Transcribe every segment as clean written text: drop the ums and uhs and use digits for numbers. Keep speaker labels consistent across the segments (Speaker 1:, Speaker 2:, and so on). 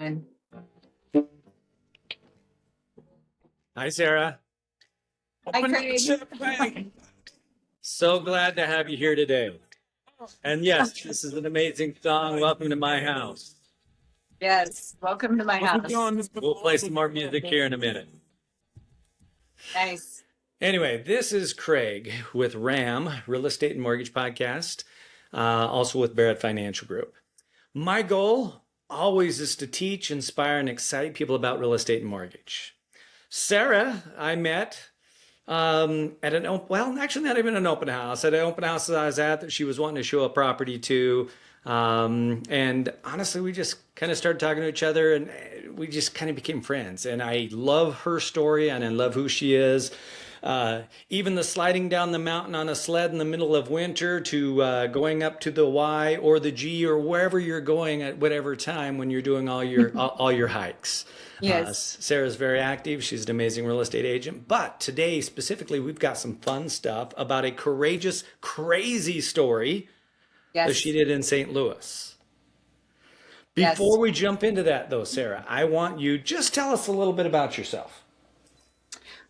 Speaker 1: And
Speaker 2: Hi, Sarah.
Speaker 1: hi,
Speaker 2: Open up
Speaker 1: Craig.
Speaker 2: champagne. So glad to have you here today. And yes, this is an amazing song. Welcome to my house.
Speaker 1: Yes, welcome to my house.
Speaker 2: We'll play some more music here in a minute.
Speaker 1: Nice.
Speaker 2: Anyway, this is Craig with RAM, Real Estate and Mortgage Podcast, also with Barrett Financial Group. My goal always is to teach, inspire, and excite people about real estate and mortgage. Sarah, I met at well, actually not even an open house. At an open house that I was at that she was wanting to show a property to. And honestly, we just kind of started talking to each other and we just kind of became friends. And I love her story and I love who she is. Even the sliding down the mountain on a sled in the middle of winter to going up to the Y or the G or wherever you're going at whatever time when you're doing all your hikes.
Speaker 1: Yes.
Speaker 2: Sarah's very active. She's an amazing real estate agent. But today, specifically, we've got some fun stuff about a courageous, crazy story that she
Speaker 1: Yes.
Speaker 2: did in St. Louis.
Speaker 1: Yes.
Speaker 2: Before we jump into that, though, Sarah, I want you just tell us a little bit about yourself.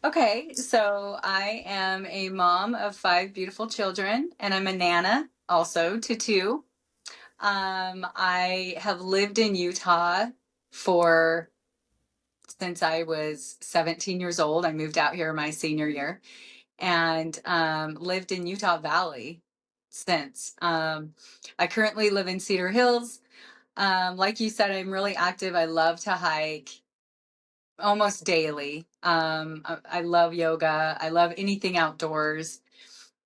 Speaker 1: Okay, so I am a mom of 5 beautiful children, and I'm a nana also to two. I have lived in Utah for since I was 17 years old. I moved out here my senior year and lived in Utah Valley since. I currently live in Cedar Hills. Like you said, I'm really active. I love to hike almost daily. I love yoga. I love anything outdoors.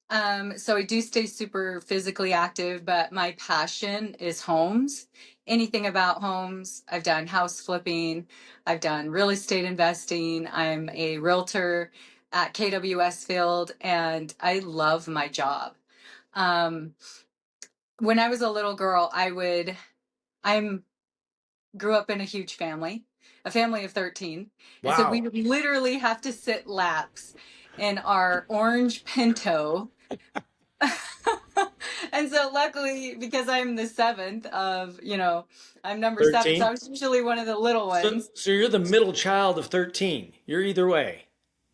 Speaker 1: So I do stay super physically active, but my passion is homes. Anything about homes. I've done house flipping. I've done real estate investing. I'm a realtor at KWS Field, and I love my job. Um, when I was a little girl, I'm grew up in a huge family, a family of 13. And so we
Speaker 2: Wow.
Speaker 1: would literally have to sit laps in our orange Pinto. And so luckily, because I'm the seventh of, I'm number seven. So I
Speaker 2: 13?
Speaker 1: was usually one of the little
Speaker 2: So,
Speaker 1: ones.
Speaker 2: so you're the middle child of 13. You're either way.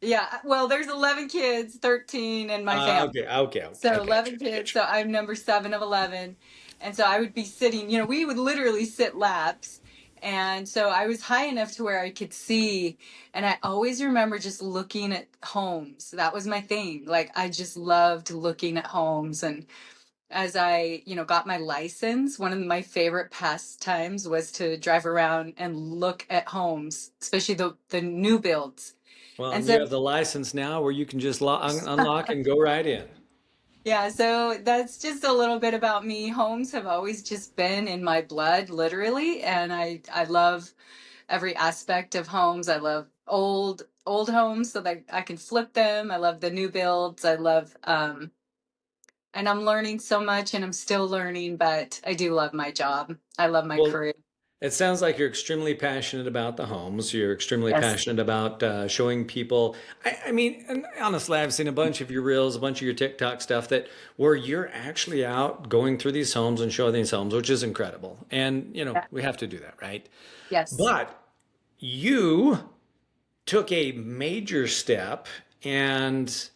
Speaker 1: Yeah. Well, there's 11 kids, 13 in my family.
Speaker 2: Okay. I
Speaker 1: So
Speaker 2: got
Speaker 1: 11
Speaker 2: you. I
Speaker 1: kids.
Speaker 2: got you.
Speaker 1: So I'm number seven of 11. And so I would be sitting, we would literally sit laps. And so I was high enough to where I could see. And I always remember just looking at homes. That was my thing. Like, I just loved looking at homes. And as I, got my license, one of my favorite pastimes was to drive around and look at homes, especially the new builds.
Speaker 2: Well,
Speaker 1: And
Speaker 2: and you
Speaker 1: so
Speaker 2: have the license now where you can just unlock and go right in.
Speaker 1: yeah, so that's just a little bit about me. Homes have always just been in my blood, literally, and I love every aspect of homes. I love old homes so that I can flip them. I love the new builds. I love and I'm learning so much and I'm still learning, but I do love my job. I love my
Speaker 2: Well,
Speaker 1: career.
Speaker 2: it sounds like you're extremely passionate about the homes. You're extremely
Speaker 1: Yes.
Speaker 2: passionate about showing people. I mean, and honestly, I've seen a bunch of your reels, a bunch of your TikTok stuff that where you're actually out going through these homes and showing these homes, which is incredible. And,
Speaker 1: Yeah.
Speaker 2: we have to do that, right?
Speaker 1: Yes.
Speaker 2: But you took a major step and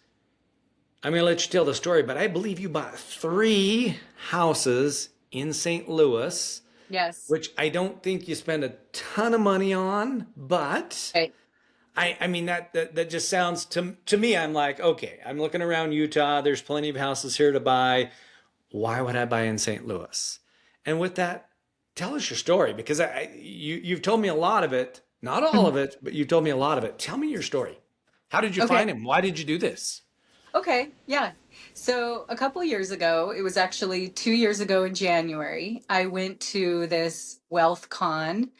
Speaker 2: I'm going to let you tell the story, but I believe you bought 3 houses in St. Louis,
Speaker 1: Yes.
Speaker 2: which I don't think you spend a ton of money on, but
Speaker 1: Right.
Speaker 2: I mean that just sounds to me. I'm like, okay, I'm looking around Utah. There's plenty of houses here to buy. Why would I buy in St. Louis? And with that, tell us your story because you've told me a lot of it, not all of it, but you told me a lot of it. Tell me your story. How did you
Speaker 1: Okay.
Speaker 2: find him? Why did you do this?
Speaker 1: Okay, yeah. So a couple of years ago, it was actually 2 years ago in January, I went to this Wealth Con.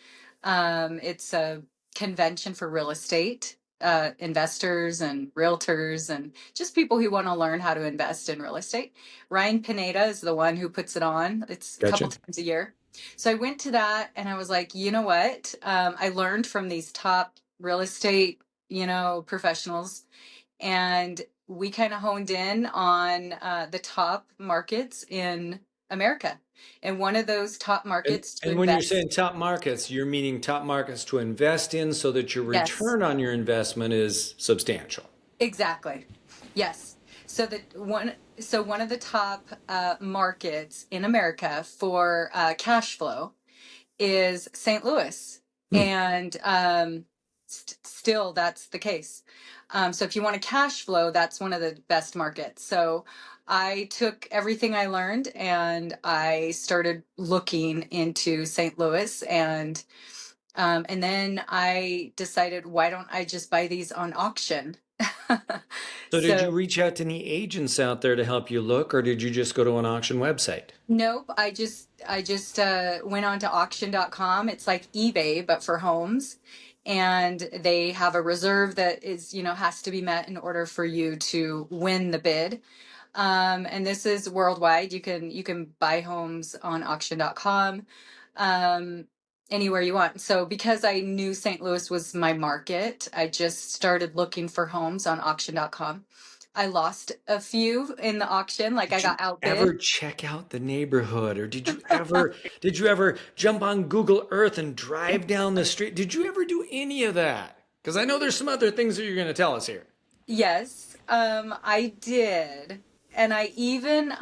Speaker 1: It's a convention for real estate investors and realtors and just people who want to learn how to invest in real estate. Ryan Pineda is the one who puts it on. It's a couple
Speaker 2: Gotcha.
Speaker 1: times a year. So I went to that and I was like, you know what? I learned from these top real estate, professionals, and we kind of honed in on the top markets in America. And one of those top
Speaker 2: And
Speaker 1: markets to
Speaker 2: and when you're
Speaker 1: invest.
Speaker 2: saying top markets, you're meaning top markets to invest in so that your
Speaker 1: Yes,
Speaker 2: return on your investment is substantial.
Speaker 1: exactly. Yes. So one of the top markets in America for cash flow is St. Louis.
Speaker 2: Hmm.
Speaker 1: And still, that's the case. So if you want a cash flow, that's one of the best markets. So I took everything I learned and I started looking into St. Louis, and then I decided, why don't I just buy these on auction?
Speaker 2: So did you
Speaker 1: So
Speaker 2: reach out to any agents out there to help you look, or did you just go to an auction website?
Speaker 1: nope, I just went on to auction.com. It's like eBay but for homes. And they have a reserve that is, has to be met in order for you to win the bid. And this is worldwide. You can buy homes on auction.com, um, anywhere you want. So because I knew St. Louis was my market, I just started looking for homes on auction.com. I lost a few in the auction, like I
Speaker 2: Did you
Speaker 1: got outbid.
Speaker 2: ever check out the neighborhood, or did you ever jump on Google Earth and drive down the street? Did you ever do any of that? Because I know there's some other things that you're going to tell us here.
Speaker 1: Yes, I did. And I even,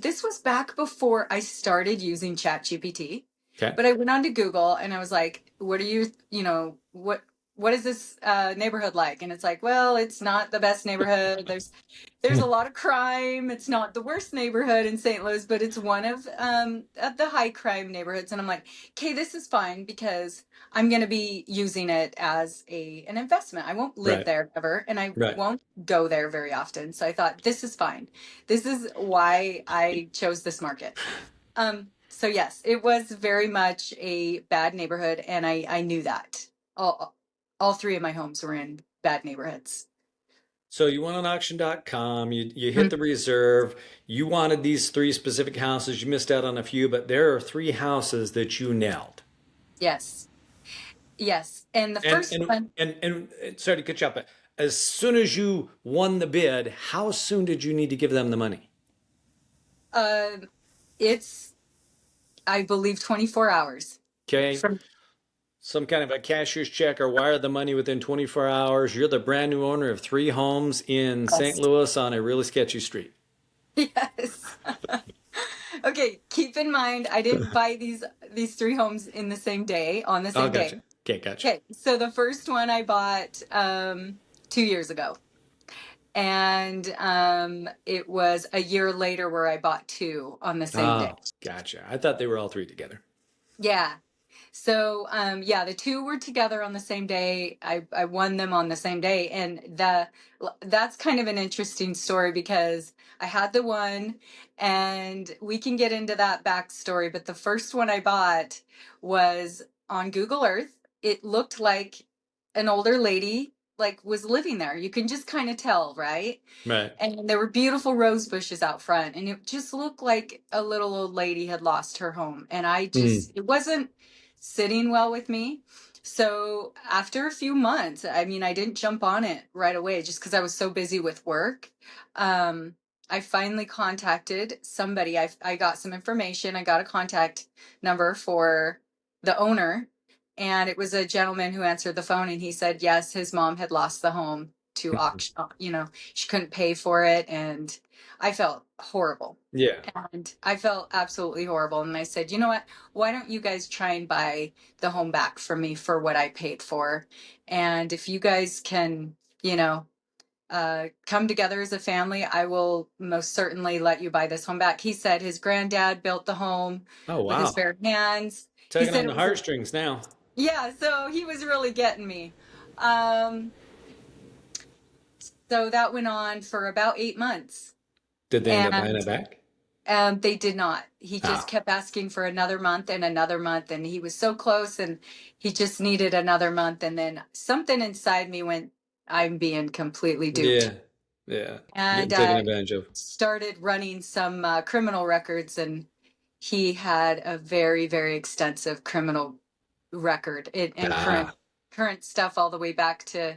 Speaker 1: this was back before I started using ChatGPT,
Speaker 2: Okay.
Speaker 1: but I went on to Google and I was like, what are you, what is this neighborhood like? And it's like, well, it's not the best neighborhood. There's a lot of crime. It's not the worst neighborhood in St. Louis, but it's one of the high crime neighborhoods. And I'm like, okay, this is fine because I'm going to be using it as an investment. I won't live
Speaker 2: Right.
Speaker 1: there ever, and I
Speaker 2: Right.
Speaker 1: won't go there very often. So I thought this is fine. This is why I chose this market. So yes, it was very much a bad neighborhood, and I knew that. All three of my homes were in bad neighborhoods.
Speaker 2: So you went on auction.com, you hit
Speaker 1: Mm,
Speaker 2: the reserve, you wanted these three specific houses, you missed out on a few, but there are three houses that you nailed.
Speaker 1: yes, yes. And the
Speaker 2: And
Speaker 1: first
Speaker 2: and
Speaker 1: one,
Speaker 2: and sorry to cut you up, but as soon as you won the bid, how soon did you need to give them the money?
Speaker 1: uh, it's I believe 24 hours
Speaker 2: Okay.
Speaker 1: from.
Speaker 2: Some kind of a cashier's check or wire the money within 24 hours. You're the brand new owner of three homes in St.
Speaker 1: Yes.
Speaker 2: Louis on a really sketchy street.
Speaker 1: Yes. Okay, keep in mind I didn't buy these three homes in the same day on the
Speaker 2: Oh,
Speaker 1: same
Speaker 2: gotcha.
Speaker 1: day.
Speaker 2: Okay, gotcha.
Speaker 1: Okay, so the first one I bought 2 years ago, and it was a year later where I bought two on the same day.
Speaker 2: Oh, gotcha. I thought they were all three together.
Speaker 1: Yeah. So yeah, the two were together on the same day. I won them on the same day, and that's kind of an interesting story because I had the one, and we can get into that backstory. But the first one I bought was on Google Earth. It looked like an older lady like was living there. You can just kind of tell, right?
Speaker 2: Right.
Speaker 1: And there were beautiful rose bushes out front, and it just looked like a little old lady had lost her home, and
Speaker 2: Mm.
Speaker 1: it wasn't sitting well with me. So after a few months, I mean, I didn't jump on it right away just because I was so busy with work. um, I finally contacted somebody. I got some information. I got a contact number for the owner, and it was a gentleman who answered the phone, and he said yes, his mom had lost the home to auction. She couldn't pay for it, and I felt horrible.
Speaker 2: Yeah.
Speaker 1: And I felt absolutely horrible. And I said, you know what? Why don't you guys try and buy the home back from me for what I paid for? And if you guys can, you know, come together as a family, I will most certainly let you buy this home back. He said his granddad built the home
Speaker 2: Oh,
Speaker 1: with his
Speaker 2: wow.
Speaker 1: bare hands. He
Speaker 2: Tugging
Speaker 1: said
Speaker 2: on
Speaker 1: it
Speaker 2: the
Speaker 1: was a,
Speaker 2: heartstrings now.
Speaker 1: yeah, so he was really getting me. Um, so that went on for about 8 months.
Speaker 2: Did they end up buying
Speaker 1: And
Speaker 2: it back?
Speaker 1: They did not. He just
Speaker 2: Ah.
Speaker 1: kept asking for another month, and he was so close, and he just needed another month. And then something inside me went, I'm being completely duped.
Speaker 2: Yeah. Yeah.
Speaker 1: And
Speaker 2: Getting taken advantage of.
Speaker 1: started running some criminal records, and he had a very, very extensive criminal record and
Speaker 2: Ah.
Speaker 1: current stuff all the way back to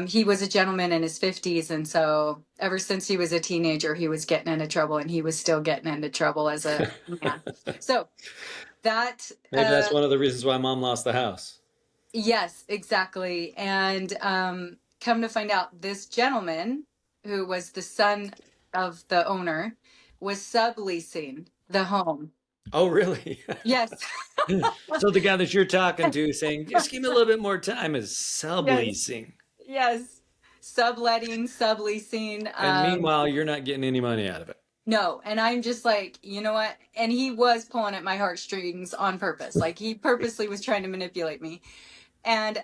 Speaker 1: He was a gentleman in his 50s, and so ever since he was a teenager, he was getting into trouble, and he was still getting into trouble as a man. So that,
Speaker 2: Maybe that's one of the reasons why mom lost the house.
Speaker 1: yes, exactly. And come to find out, this gentleman, who was the son of the owner, was subleasing the home.
Speaker 2: Oh, really?
Speaker 1: Yes,
Speaker 2: So the guy that you're talking to saying, just give me a little bit more time is
Speaker 1: yes,
Speaker 2: subleasing.
Speaker 1: yes. Subletting, subleasing.
Speaker 2: And meanwhile, you're not getting any money out of it.
Speaker 1: No, and I'm just like, you know what? And he was pulling at my heartstrings on purpose. Like he purposely was trying to manipulate me. And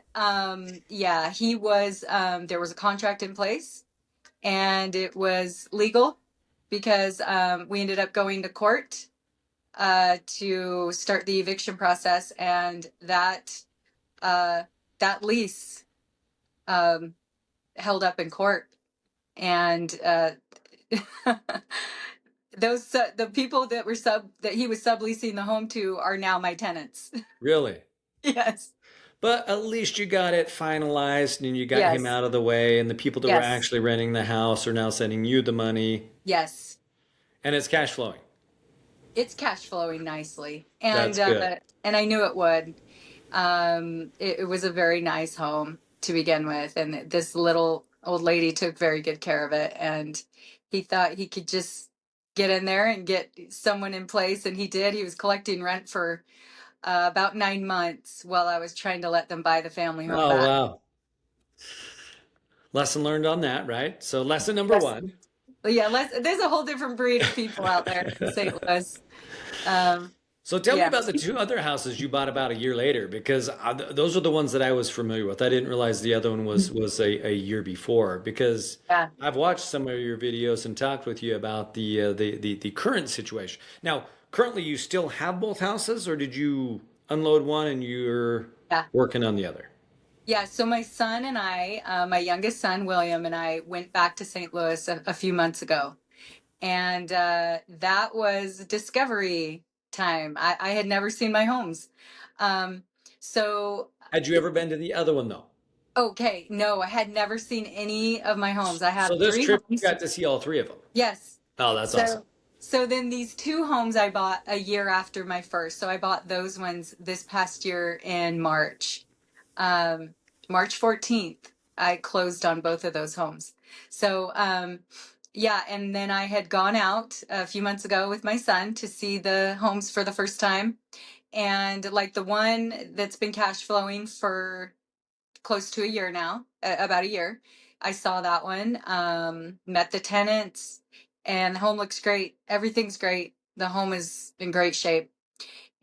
Speaker 1: yeah, he was there was a contract in place and it was legal because we ended up going to court to start the eviction process, and uh that lease um held up in court. And the people that were that he was subleasing the home to are now my tenants.
Speaker 2: Really?
Speaker 1: Yes.
Speaker 2: But at least you got it finalized and you got him
Speaker 1: Yes.
Speaker 2: out of the way, and the people that were
Speaker 1: Yes.
Speaker 2: actually renting the house are now sending you the money,
Speaker 1: Yes.
Speaker 2: and it's cash flowing.
Speaker 1: It's cash flowing nicely,
Speaker 2: That's good.
Speaker 1: and I knew it would. It was a very nice home to begin with, and this little old lady took very good care of it. And he thought he could just get in there and get someone in place, and he did. He was collecting rent for about 9 months while I was trying to let them buy the family home
Speaker 2: Oh,
Speaker 1: back.
Speaker 2: wow. Lesson learned on that, right? So, lesson number
Speaker 1: Yes.
Speaker 2: one.
Speaker 1: But yeah, there's a whole different breed of people out there in St. Louis. Um,
Speaker 2: So tell me
Speaker 1: yeah,
Speaker 2: about the two other houses you bought about a year later, because those are the ones that I was familiar with. I didn't realize the other one was a year before, because
Speaker 1: yeah,
Speaker 2: I've watched some of your videos and talked with you about the current situation. Now, currently, you still have both houses, or did you unload one and you're
Speaker 1: yeah.
Speaker 2: working on the other?
Speaker 1: Yeah, so my son and my youngest son, William, and I went back to St. Louis a few months ago. And that was discovery time. I had never seen my homes. Um, so,
Speaker 2: Had you ever been to the other one though?
Speaker 1: okay, no, I had never seen any of my homes. I
Speaker 2: So
Speaker 1: have
Speaker 2: this
Speaker 1: three
Speaker 2: trip you
Speaker 1: homes.
Speaker 2: got to see all three of them.
Speaker 1: Yes.
Speaker 2: Oh, that's awesome.
Speaker 1: So, so then these two homes I bought a year after my first. So I bought those ones this past year in March. Um, March 14th, I closed on both of those homes. So, yeah, and then I had gone out a few months ago with my son to see the homes for the first time. And like the one that's been cash flowing for close to a year now, about a year, I saw that one, met the tenants, and the home looks great. Everything's great. The home is in great shape.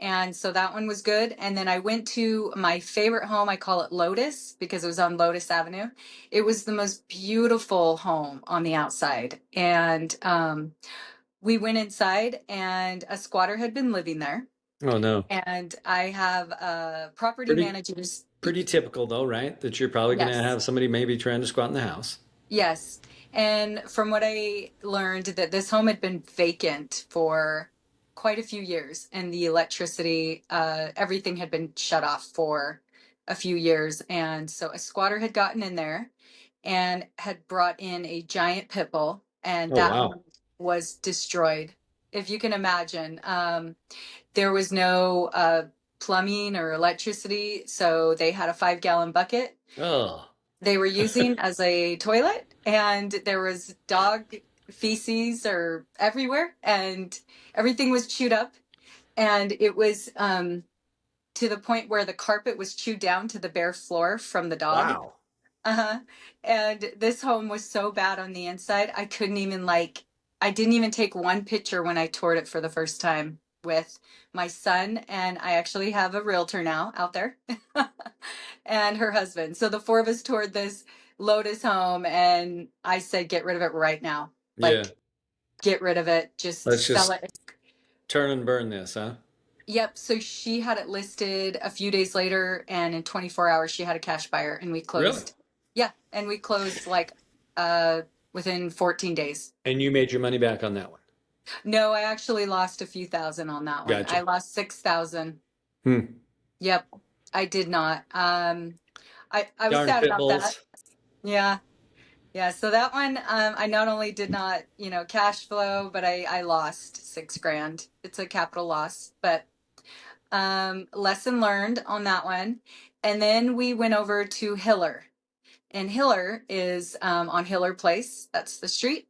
Speaker 1: And so that one was good. And then I went to my favorite home. I call it Lotus because it was on Lotus Avenue. It was the most beautiful home on the outside. And we went inside, and a squatter had been living there.
Speaker 2: Oh no.
Speaker 1: And I have property
Speaker 2: Pretty
Speaker 1: managers.
Speaker 2: pretty typical though, right? That you're probably going to
Speaker 1: Yes.
Speaker 2: have somebody maybe trying to squat in the house.
Speaker 1: Yes. And from what I learned, that this home had been vacant for quite a few years, and the electricity, everything had been shut off for a few years. And so a squatter had gotten in there and had brought in a giant pit bull, and
Speaker 2: Oh
Speaker 1: that
Speaker 2: wow.
Speaker 1: home was destroyed. If you can imagine, there was no plumbing or electricity, so they had a 5-gallon bucket
Speaker 2: Oh.
Speaker 1: they were using as a toilet, and there was dog feces or everywhere, and everything was chewed up, and it was to the point where the carpet was chewed down to the bare floor from the dog.
Speaker 2: Wow.
Speaker 1: Uh-huh. And this home was so bad on the inside, I didn't even take one picture when I toured it for the first time with my son. And I actually have a realtor now out there and her husband. So the four of us toured this Lotus home, and I said, get rid of it right now.
Speaker 2: Yeah.
Speaker 1: Like, get rid of it. Just
Speaker 2: Let's
Speaker 1: sell
Speaker 2: just
Speaker 1: it.
Speaker 2: turn and burn this, huh?
Speaker 1: Yep. So she had it listed a few days later, and in 24 hours, she had a cash buyer, and we
Speaker 2: Really?
Speaker 1: closed. Yeah. And we closed like within 14 days.
Speaker 2: And you made your money back on that one.
Speaker 1: No, I actually lost a few thousand on that one. I
Speaker 2: Gotcha.
Speaker 1: lost 6,000.
Speaker 2: Hmm.
Speaker 1: Yep. I did not. I was
Speaker 2: Darn
Speaker 1: sad
Speaker 2: pit
Speaker 1: about that.
Speaker 2: bulls.
Speaker 1: Yeah. Yeah. So that one, I not only did not, cash flow, but I lost 6 grand. It's a capital loss, but lesson learned on that one. And then we went over to Hiller, and Hiller is on Hiller Place. That's the street.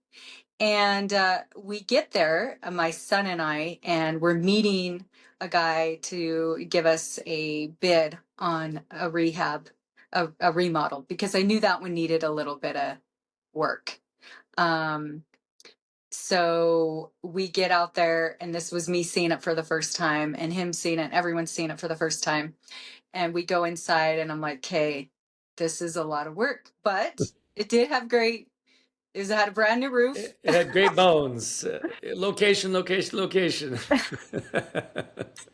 Speaker 1: And we get there, my son and I, and we're meeting a guy to give us a bid on a a remodel, because I knew that one needed a little bit of work. Um, so we get out there, and this was me seeing it for the first time, and him seeing it, everyone's seeing it for the first time. And we go inside, and I'm like, okay, this is a lot of work, but it did have it had a brand new roof.
Speaker 2: It had great bones. Location, location, location.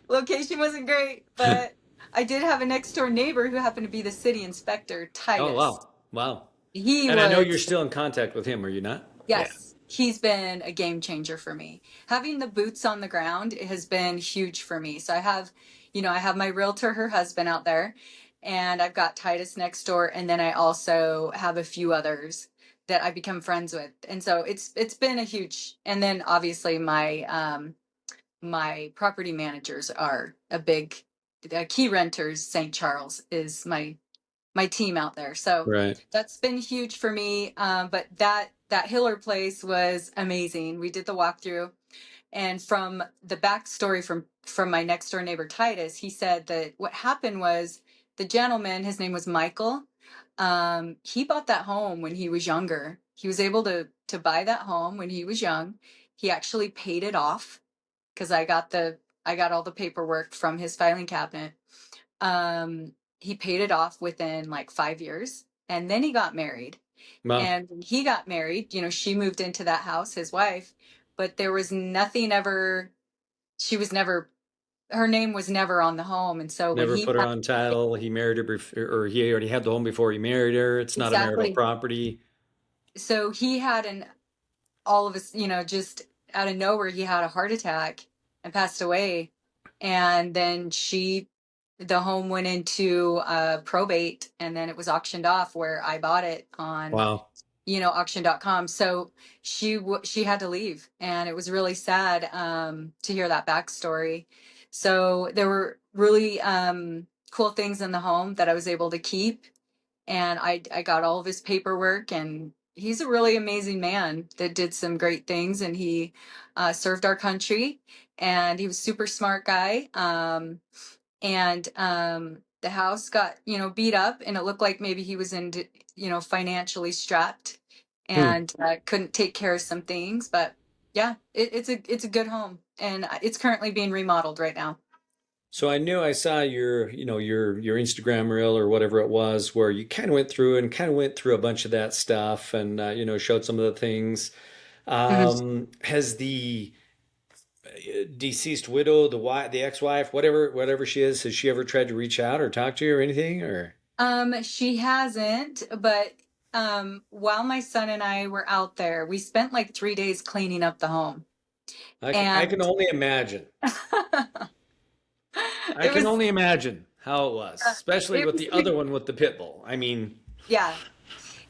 Speaker 1: Location wasn't great, but I did have a next door neighbor who happened to be the city inspector,
Speaker 2: Oh,
Speaker 1: Titus.
Speaker 2: wow. Wow.
Speaker 1: He
Speaker 2: And I know you're
Speaker 1: was,
Speaker 2: still in contact with him, are you not? Yeah.
Speaker 1: yes, he's been a game changer for me. Having the boots on the ground has been huge for me. So I have my realtor, her husband out there, and I've got Titus next door, and then I also have a few others that I become friends with. And so it's been a huge, and then obviously my property managers are a big Key Renters St. Charles is my team out there. So
Speaker 2: Right.
Speaker 1: that's been huge for me. But that Hiller place was amazing. We did the walkthrough, and from the backstory from my next door neighbor Titus, he said that what happened was the gentleman, his name was Michael. He bought that home when he was younger. He was able to buy that home when he was young. He actually paid it off, because I got all the paperwork from his filing cabinet. He paid it off within like 5 years, and then he got married.
Speaker 2: Wow.
Speaker 1: And when he got married, she moved into that house, his wife, but there was nothing ever. She was never. Her name was never on the home, and so when
Speaker 2: Never
Speaker 1: he
Speaker 2: put her
Speaker 1: had,
Speaker 2: on title. He married her before, or he already had the home before he married her. It's not a marital
Speaker 1: exactly,
Speaker 2: property.
Speaker 1: so he had an all of us, just out of nowhere, he had a heart attack and passed away. And then the home went into probate, and then it was auctioned off where I bought it on,
Speaker 2: Wow.
Speaker 1: auction.com. So she had to leave, and it was really sad to hear that backstory. So there were really cool things in the home that I was able to keep, and I got all of his paperwork, and he's a really amazing man that did some great things, and he served our country, and he was a super smart guy. And the house got beat up, and it looked like maybe he was in financially strapped,
Speaker 2: Hmm.
Speaker 1: and couldn't take care of some things, but yeah, it's a good home, and it's currently being remodeled right now.
Speaker 2: So I knew I saw your Instagram reel or whatever it was where you kind of went through and kind of went through a bunch of that stuff and showed some of the things.
Speaker 1: Mhm.
Speaker 2: Has the deceased widow, the ex-wife, whatever she is, has she ever tried to reach out or talk to you or anything? Or
Speaker 1: She hasn't, but while my son and I were out there, we spent like 3 days cleaning up the home.
Speaker 2: I can
Speaker 1: And
Speaker 2: only imagine. I
Speaker 1: it
Speaker 2: can
Speaker 1: was
Speaker 2: only imagine how it was, especially
Speaker 1: it
Speaker 2: with
Speaker 1: was
Speaker 2: the other one with the pit bull. I mean,
Speaker 1: yeah,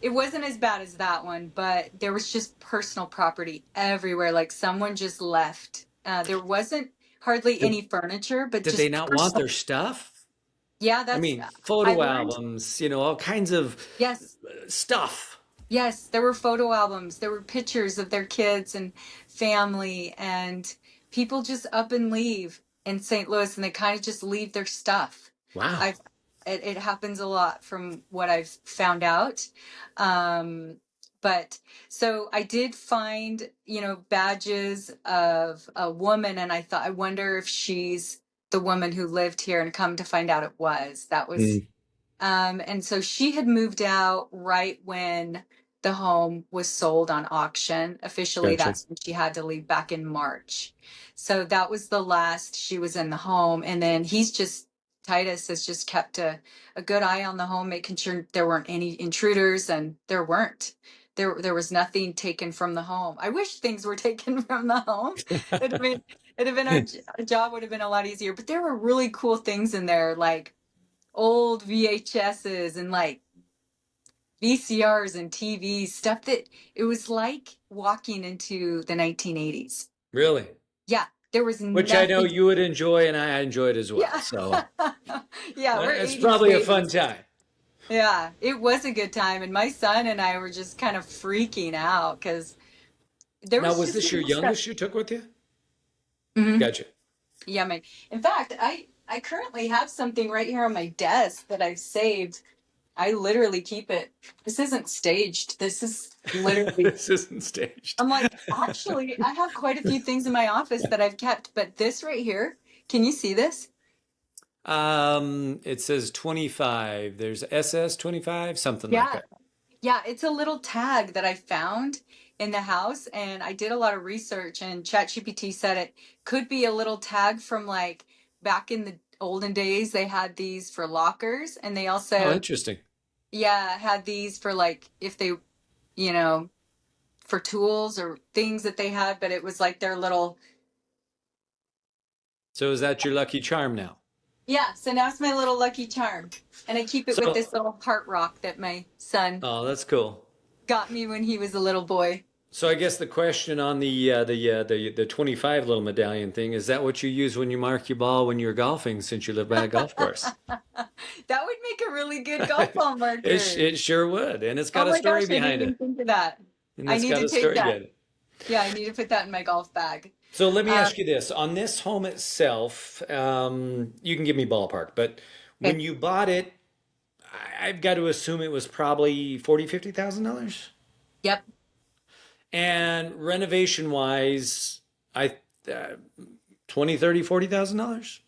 Speaker 1: it wasn't as bad as that one, but there was just personal property everywhere. Like someone just left. There wasn't hardly
Speaker 2: did,
Speaker 1: any furniture, but
Speaker 2: did they
Speaker 1: just
Speaker 2: not want
Speaker 1: personal.
Speaker 2: their stuff?
Speaker 1: Yeah,
Speaker 2: I
Speaker 1: that's
Speaker 2: mean,
Speaker 1: I
Speaker 2: photo
Speaker 1: learned.
Speaker 2: albums, all kinds of
Speaker 1: Yes.
Speaker 2: stuff.
Speaker 1: Yes, there were photo albums. There were pictures of their kids and family, and people just up and leave in St. Louis, and they kind of just leave their stuff.
Speaker 2: Wow.
Speaker 1: I've it happens a lot from what I've found out. Um, but so I did find, badges of a woman, and I wonder if she's the woman who lived here, and come to find out it was. That was
Speaker 2: Mm,
Speaker 1: and so she had moved out right when the home was sold on auction. Officially,
Speaker 2: gotcha.
Speaker 1: that's when she had to leave, back in March. So that was the last she was in the home. And then Titus has just kept a good eye on the home, making sure there weren't any intruders, and there weren't. There was nothing taken from the home. I wish things were taken from the home. It'd have been, our job would have been a lot easier. But there were really cool things in there, like old VHSs and like VCRs and TVs, stuff that it was like walking into the 1980s.
Speaker 2: Really?
Speaker 1: Yeah, there was
Speaker 2: Which I know
Speaker 1: nothing.
Speaker 2: you would enjoy, and I enjoyed as well.
Speaker 1: Yeah.
Speaker 2: So
Speaker 1: Yeah, we're
Speaker 2: it's
Speaker 1: 80s
Speaker 2: probably a fun
Speaker 1: babies.
Speaker 2: time.
Speaker 1: Yeah, it was a good time. And my son and I were just kind of freaking out because there
Speaker 2: Now,
Speaker 1: was
Speaker 2: was
Speaker 1: just
Speaker 2: this your
Speaker 1: little stuff.
Speaker 2: youngest you took with you?
Speaker 1: Mhm.
Speaker 2: Gotcha.
Speaker 1: Yeah, in fact, I currently have something right here on my desk that I've saved. I literally keep it. This isn't staged. This is literally.
Speaker 2: This isn't staged.
Speaker 1: I'm like, actually, I have quite a few things in my office that I've kept, but this right here, can you see this?
Speaker 2: It says 25. There's SS 25, something like
Speaker 1: Yeah.
Speaker 2: that.
Speaker 1: Yeah, it's a little tag that I found in the house, and I did a lot of research, and ChatGPT said it could be a little tag from like back in the olden days. They had these for lockers, and they
Speaker 2: Oh,
Speaker 1: also,
Speaker 2: interesting.
Speaker 1: yeah, had these for like if they, you know, for tools or things that they had, but it was like their little,
Speaker 2: So is that your lucky charm now?
Speaker 1: yeah, so now it's my little lucky charm. And I keep it with
Speaker 2: So,
Speaker 1: this little heart rock that my son
Speaker 2: oh, that's cool.
Speaker 1: got me when he was a little boy.
Speaker 2: So I guess the question on the 25 little medallion thing, is that what you use when you mark your ball when you're golfing since you live by a golf course?
Speaker 1: That would make a really good golf ball marker.
Speaker 2: It sure would, and it's
Speaker 1: Oh
Speaker 2: got a
Speaker 1: my
Speaker 2: story
Speaker 1: gosh, I didn't
Speaker 2: behind
Speaker 1: even
Speaker 2: it.
Speaker 1: think of that.
Speaker 2: And
Speaker 1: I
Speaker 2: it's
Speaker 1: need
Speaker 2: got
Speaker 1: to
Speaker 2: a
Speaker 1: take
Speaker 2: story
Speaker 1: that.
Speaker 2: behind it.
Speaker 1: Yeah, I need to put that in my golf bag.
Speaker 2: So let me
Speaker 1: Um,
Speaker 2: ask you this. On this home itself, you can give me ballpark, but when
Speaker 1: okay.
Speaker 2: you bought it, I've got to assume it was probably 40, $50,000.
Speaker 1: Yep.
Speaker 2: And renovation wise, I 20, 30, $40,000.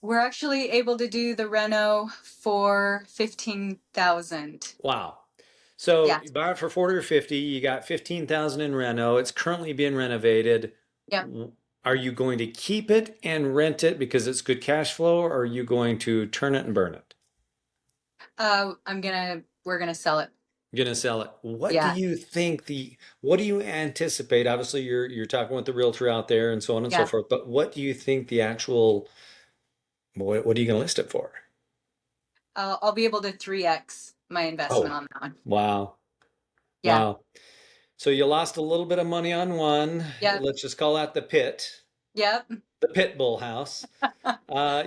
Speaker 1: We're actually able to do the reno for 15,000.
Speaker 2: Wow. So
Speaker 1: Yeah.
Speaker 2: you bought it for 40 or 50, you got 15,000 in reno. It's currently being renovated.
Speaker 1: Yep.
Speaker 2: Are you going to keep it and rent it because it's good cash flow, or are you going to turn it and burn it?
Speaker 1: We're gonna sell it.
Speaker 2: You're gonna sell it.
Speaker 1: Yeah.
Speaker 2: What do you anticipate? Obviously, you're talking with the realtor out there and so on and so
Speaker 1: Yeah.
Speaker 2: forth, but what do you think the actual, what are you gonna list it for?
Speaker 1: I'll be able to 3x my investment
Speaker 2: Oh,
Speaker 1: on that one.
Speaker 2: wow.
Speaker 1: Yeah.
Speaker 2: Wow. So you lost a little bit of money on one.
Speaker 1: Yep.
Speaker 2: Let's just call that
Speaker 1: Yep.
Speaker 2: the pit bull house.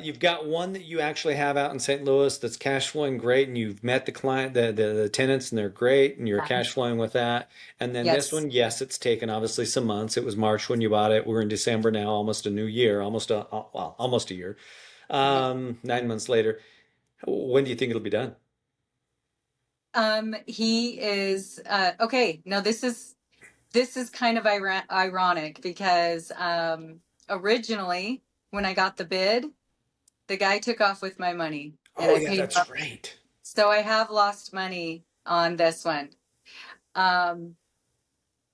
Speaker 2: You've got one that you actually have out in St. Louis that's cash flowing great, and you've met the client, the tenants, and they're great, and you're
Speaker 1: Yeah.
Speaker 2: cash flowing with that. And then this
Speaker 1: Yes.
Speaker 2: one, yes, it's taken obviously some months. It was March when you bought it. We're in December now, almost a new year, almost a year.
Speaker 1: Yeah.
Speaker 2: 9 months later. When do you think it'll be done?
Speaker 1: He is okay. Now this is kind of ironic because originally when I got the bid, the guy took off with my money and
Speaker 2: Oh
Speaker 1: I
Speaker 2: yeah,
Speaker 1: paid him
Speaker 2: that's
Speaker 1: up.
Speaker 2: right.
Speaker 1: So I have lost money on this one. Um,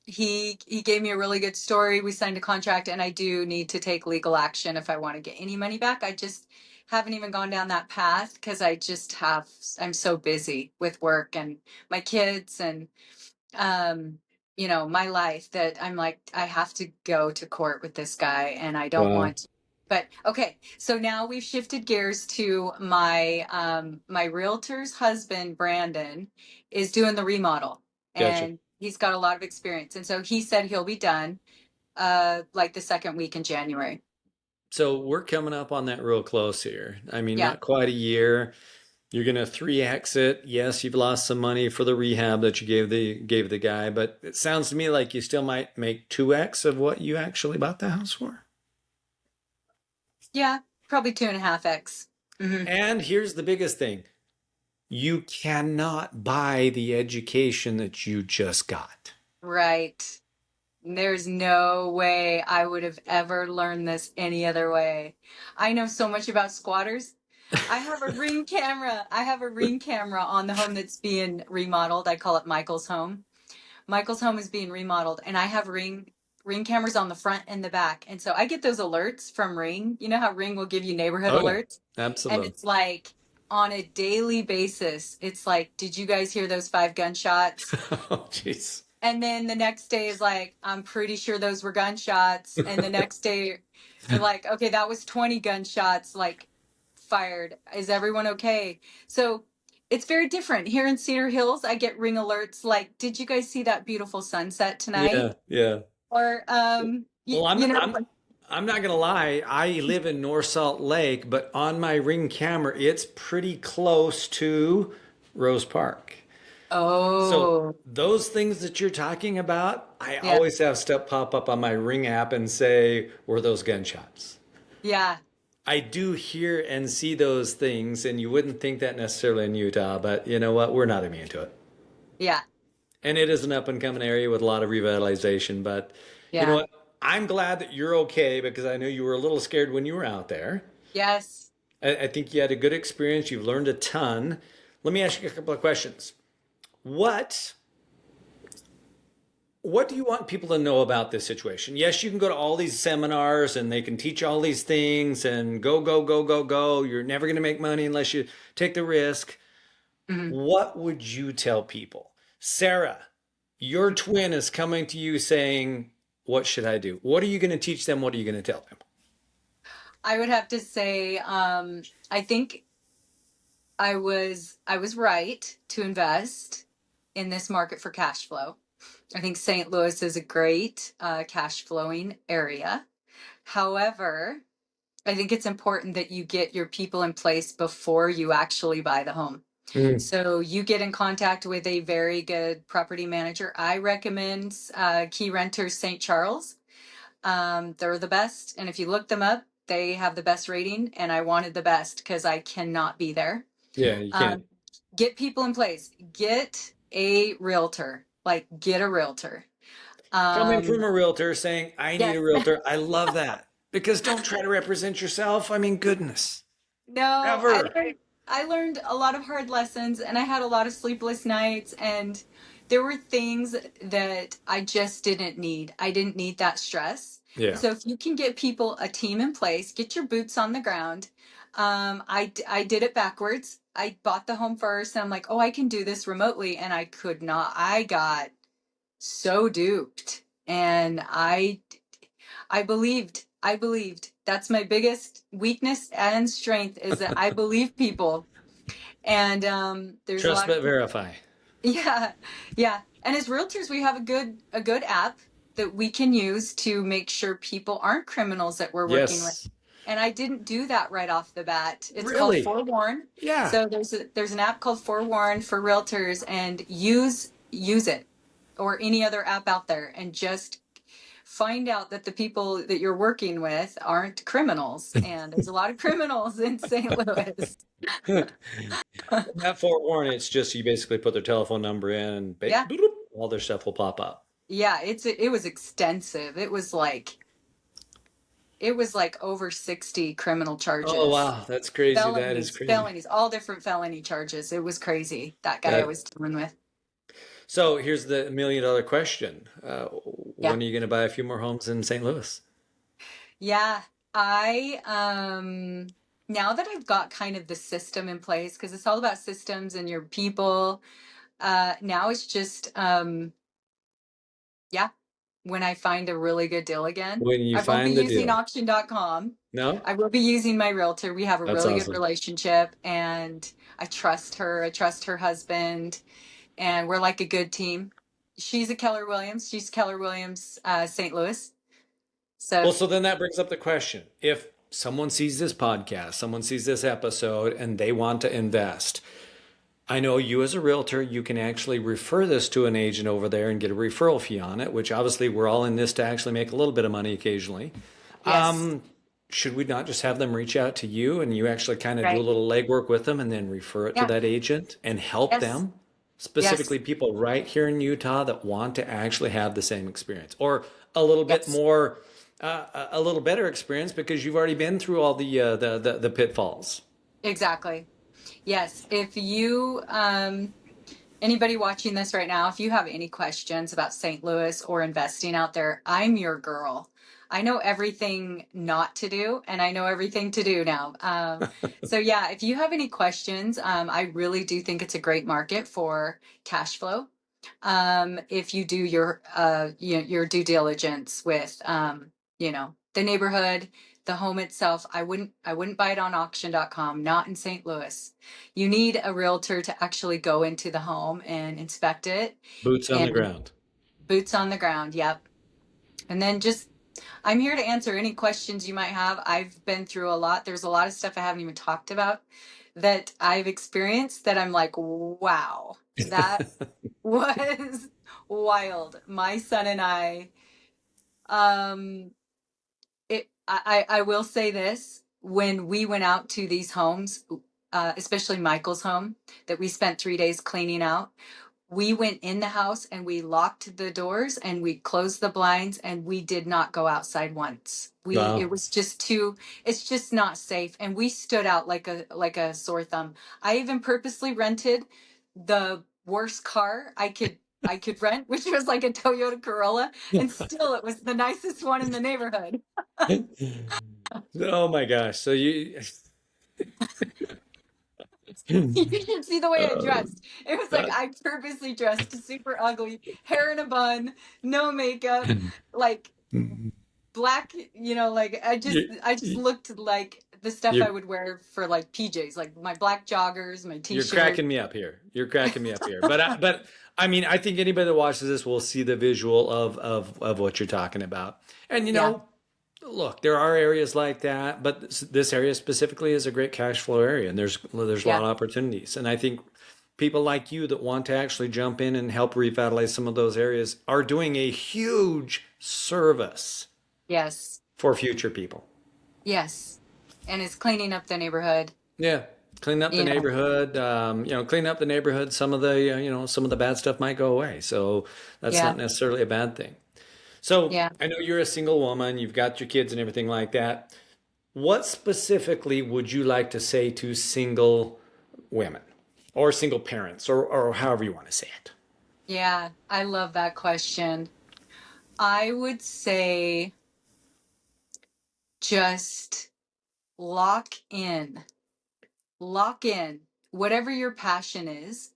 Speaker 1: he gave me a really good story. We signed a contract, and I do need to take legal action if I want to get any money back. I just haven't even gone down that path because I'm so busy with work and my kids and um my life that I'm like I have to go to court with this guy and I don't
Speaker 2: Wow.
Speaker 1: want to. But okay, so now we've shifted gears to my realtor's husband Brandon is doing the remodel,
Speaker 2: Gotcha.
Speaker 1: and he's got a lot of experience, and so he said he'll be done like the second week in January.
Speaker 2: So we're coming up on that real close here. I mean,
Speaker 1: Yeah.
Speaker 2: not quite a year. You're gonna 3x it. Yes, you've lost some money for the rehab that you gave the guy, but it sounds to me like you still might make 2x of what you actually bought the house for.
Speaker 1: Yeah, probably 2.5x. Hmm.
Speaker 2: And here's the biggest thing. You cannot buy the education that you just got.
Speaker 1: Right. There's no way I would have ever learned this any other way. I know so much about squatters. I have a ring camera. I have a ring camera on the home that's being remodeled. I call it Michael's home. Michael's home is being remodeled, and I have ring cameras on the front and the back. And so I get those alerts from Ring. You know how Ring will give you neighborhood
Speaker 2: Oh yeah,
Speaker 1: alerts? And
Speaker 2: absolutely.
Speaker 1: it's like on a daily basis, it's like, did you guys hear those 5 gunshots?
Speaker 2: Oh jeez.
Speaker 1: And then the next day is like, I'm pretty sure those were gunshots. And the next day, like, okay, that was 20 gunshots, like fired. Is everyone okay? So it's very different. Here in Cedar Hills, I get ring alerts like, "Did you guys see that beautiful sunset tonight?"
Speaker 2: Yeah, yeah.
Speaker 1: Or,
Speaker 2: Well,
Speaker 1: you know,
Speaker 2: I'm not gonna lie. I live in North Salt Lake, but on my Ring camera, it's pretty close to Rose Park. So
Speaker 1: oh,
Speaker 2: those things that you're talking about, I
Speaker 1: yeah,
Speaker 2: always have stuff pop up on my Ring app and say, "Were those gunshots?"
Speaker 1: yeah,
Speaker 2: I do hear and see those things, and you wouldn't think that necessarily in Utah, but you know what? We're not immune to it.
Speaker 1: yeah,
Speaker 2: And it is an up and coming area with a lot of revitalization. But you know
Speaker 1: yeah,
Speaker 2: what? I'm glad that you're okay because I know you were a little scared when you were out there.
Speaker 1: yes.
Speaker 2: I think you had a good experience. You've learned a ton. Let me ask you a couple of questions. What what do you want people to know about this situation? Yes, you can go to all these seminars and they can teach all these things and go, go, go, go, go. You're never going to make money unless you take the risk.
Speaker 1: Mhm.
Speaker 2: What would you tell people? Sarah, your twin is coming to you saying, "What should I do?" What are you going to teach them? What are you going to tell them?
Speaker 1: I would have to say, I think I was right to invest in this market for cash flow. I think St. Louis is a great cash flowing area. However, I think it's important that you get your people in place before you actually buy the home.
Speaker 2: Mm,
Speaker 1: So you get in contact with a very good property manager. I recommend Key Renters St. Charles. They're the best. And if you look them up, they have the best rating. And I wanted the best because I cannot be there.
Speaker 2: yeah, you can't.
Speaker 1: Um, get people in place. Get a realtor. Like, get a realtor.
Speaker 2: Coming from
Speaker 1: Um,
Speaker 2: a realtor saying, "I need
Speaker 1: yes.
Speaker 2: a realtor." I love that because don't try to represent yourself. I mean, goodness.
Speaker 1: No,
Speaker 2: Ever.
Speaker 1: I learned a lot of hard lessons and I had a lot of sleepless nights and there were things that I just didn't need. I didn't need that stress.
Speaker 2: Yeah.
Speaker 1: So if you can get people a team in place, get your boots on the ground. I did it backwards. I bought the home first and I'm like, "Oh, I can do this remotely." And I could not. I got so duped. And I believed. That's my biggest weakness and strength is that I believe people. And there's a
Speaker 2: Trust
Speaker 1: lot of
Speaker 2: but
Speaker 1: people.
Speaker 2: verify.
Speaker 1: Yeah, yeah. And as realtors, we have a good app that we can use to make sure people aren't criminals that we're working with.
Speaker 2: Yes.
Speaker 1: And I didn't do that right off the bat. It's called
Speaker 2: Really?
Speaker 1: Forewarn.
Speaker 2: Yeah.
Speaker 1: So there's an app called Forewarn for realtors and use it or any other app out there and just find out that the people that you're working with aren't criminals. And there's a lot of criminals in St. Louis.
Speaker 2: That forewarning, it's just you basically put their telephone number in and
Speaker 1: Yeah.
Speaker 2: all their stuff will pop up.
Speaker 1: Yeah, it was extensive. It was like over 60 criminal
Speaker 2: Oh
Speaker 1: charges.
Speaker 2: wow, that's crazy. That is crazy.
Speaker 1: Felonies, all different felony charges. It was crazy. That guy I
Speaker 2: That
Speaker 1: was dealing with.
Speaker 2: so here's the $1 million question.
Speaker 1: Yeah.
Speaker 2: When are you going to buy a few more homes in St. Louis?
Speaker 1: Yeah. I now that I've got kind of the system in place, because it's all about systems and your people, now it's just yeah, when I find a really good deal again.
Speaker 2: When you
Speaker 1: I won't be
Speaker 2: find the
Speaker 1: using
Speaker 2: deal.
Speaker 1: auction.com.
Speaker 2: No?
Speaker 1: I will be using my realtor. We have a
Speaker 2: That's
Speaker 1: really good
Speaker 2: awesome.
Speaker 1: relationship and I trust her. I trust her husband and we're like a good team. She's a Keller Williams. She's Keller Williams, St. Louis.
Speaker 2: Well,
Speaker 1: So
Speaker 2: so then that brings up the question. If someone sees this podcast, someone sees this episode, and they want to invest, I know you as a realtor, you can actually refer this to an agent over there and get a referral fee on it, which obviously we're all in this to actually make a little bit of money occasionally.
Speaker 1: yes,
Speaker 2: Should we not just have them reach out to you and you actually kind of do a
Speaker 1: right.
Speaker 2: little legwork with them and then refer it to
Speaker 1: Yeah.
Speaker 2: that agent and help
Speaker 1: Yes.
Speaker 2: them?
Speaker 1: Yes.
Speaker 2: Specifically, people right here in Utah that want to actually have the same experience or a little bit
Speaker 1: Yes.
Speaker 2: more, a little better experience because you've already been through all the pitfalls.
Speaker 1: Exactly. Yes. If you anybody watching this right now, if you have any questions about St. Louis or investing out there, I'm your girl. I know everything not to do, and I know everything to do now. So yeah, if you have any questions, I really do think it's a great market for cash flow. If you do your your due diligence with the neighborhood, the home itself, I wouldn't buy it on auction.com, not in St. Louis. You need a realtor to actually go into the home and inspect it,
Speaker 2: Boots on the
Speaker 1: and
Speaker 2: ground.
Speaker 1: boots on the ground. Yep. And then just I'm here to answer any questions you might have. I've been through a lot. There's a lot of stuff I haven't even talked about that I've experienced that I'm like, wow, that was wild. My son and I, um, I will say this, when we went out to these homes, especially Michael's home that we spent 3 days cleaning out, we went in the house and we locked the doors and we closed the blinds and we did not go outside once. It
Speaker 2: Wow.
Speaker 1: was just too, it's just not safe. And we stood out like a sore thumb. I even purposely rented the worst car I could rent, which was like a Toyota Corolla, and still it was the nicest one in the neighborhood.
Speaker 2: Oh my gosh. So you
Speaker 1: You should see the way I
Speaker 2: uh,
Speaker 1: dressed. It was like
Speaker 2: that
Speaker 1: I purposely dressed super ugly, hair in a bun, no makeup, like black, like
Speaker 2: you,
Speaker 1: I just
Speaker 2: you,
Speaker 1: looked like the stuff
Speaker 2: you're
Speaker 1: I would wear for like PJs, like my black joggers, my
Speaker 2: you're
Speaker 1: t-shirt.
Speaker 2: cracking me up here. You're cracking me up here. But I mean, I think anybody that watches this will see the visual of what you're talking about. And
Speaker 1: Yeah,
Speaker 2: look, there are areas like that, but this area specifically is a great cash flow area, and there's a lot
Speaker 1: yeah,
Speaker 2: of opportunities. And I think people like you that want to actually jump in and help revitalize some of those areas are doing a huge service
Speaker 1: yes,
Speaker 2: for future people.
Speaker 1: yes. And it's cleaning up the neighborhood,
Speaker 2: Yeah, clean up the
Speaker 1: you know.
Speaker 2: neighborhood. Clean up the neighborhood. Some of the some of the bad stuff might go away. So that's
Speaker 1: Yeah,
Speaker 2: not necessarily a bad thing. So
Speaker 1: yeah.
Speaker 2: I know you're a single woman. You've got your kids and everything like that. What specifically would you like to say to single women or single parents or however you want to say it?
Speaker 1: Yeah, I love that question. I would say just lock in. Lock in. Whatever your passion is,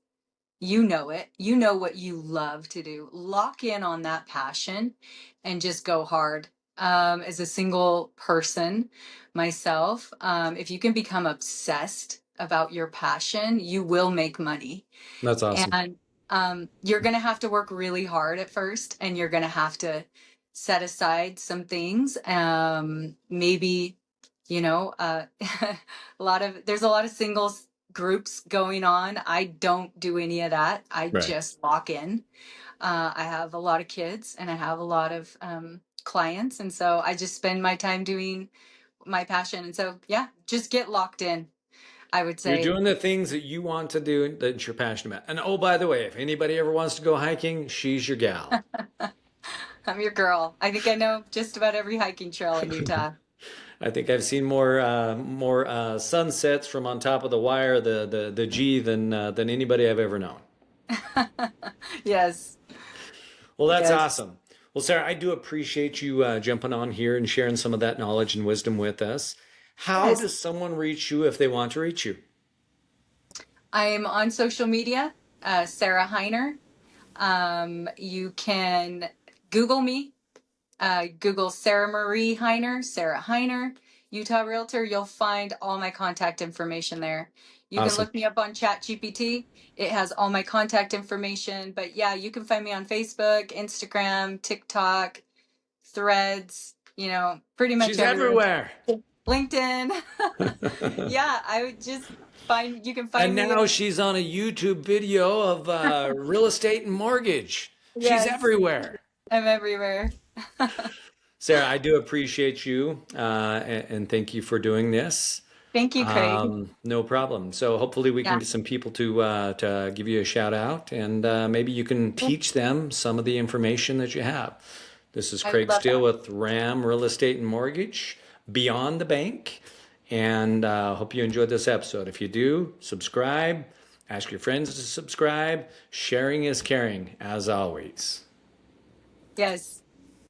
Speaker 1: you know it. You know what you love to do. Lock in on that passion and just go hard. As a single person myself, if you can become obsessed about your passion, you will make money.
Speaker 2: That's awesome.
Speaker 1: And you're going to have to work really hard at first, and you're going to have to set aside some things. Maybe, there's a lot of singles groups going on. I don't do any of that. I
Speaker 2: Right.
Speaker 1: just lock in. I have a lot of kids and I have a lot of clients. And so I just spend my time doing my passion. And so, yeah, just get locked in, I would
Speaker 2: You're
Speaker 1: say.
Speaker 2: doing the things that you want to do that you're passionate about. And oh, by the way, if anybody ever wants to go hiking, she's your gal.
Speaker 1: I'm your girl. I think I know just about every hiking trail in Utah.
Speaker 2: I think I've seen more sunsets from on top of the wire, the G, than anybody I've ever known.
Speaker 1: Yes,
Speaker 2: Well, that's
Speaker 1: yes,
Speaker 2: awesome. Well, Sarah, I do appreciate you jumping on here and sharing some of that knowledge and wisdom with us. How
Speaker 1: yes.
Speaker 2: does someone reach you if they want to reach you?
Speaker 1: I'm on social media, Sarah Heiner. You can Google me, Google Sarah Marie Heiner, Sarah Heiner, Utah Realtor. You'll find all my contact information there. You can
Speaker 2: Awesome.
Speaker 1: look me up on ChatGPT. It has all my contact information. But yeah, you can find me on Facebook, Instagram, TikTok, Threads, pretty much
Speaker 2: She's
Speaker 1: everywhere.
Speaker 2: everywhere.
Speaker 1: LinkedIn. Yeah, I would just you can
Speaker 2: And
Speaker 1: find me
Speaker 2: now
Speaker 1: there.
Speaker 2: she's on a YouTube video of real estate and mortgage. She's
Speaker 1: Yes,
Speaker 2: everywhere.
Speaker 1: I'm everywhere.
Speaker 2: Sarah, I do appreciate you and thank you for doing this.
Speaker 1: Thank you, Craig.
Speaker 2: No problem. So hopefully we can
Speaker 1: Yeah,
Speaker 2: get some people to give you a shout out, and maybe you can teach them some of the information that you have. This is
Speaker 1: I would
Speaker 2: Craig
Speaker 1: love
Speaker 2: Steele
Speaker 1: that.
Speaker 2: with Ram Real Estate and Mortgage, Beyond the Bank, and hope you enjoyed this episode. If you do, subscribe. Ask your friends to subscribe. Sharing is caring, as always.
Speaker 1: Yes.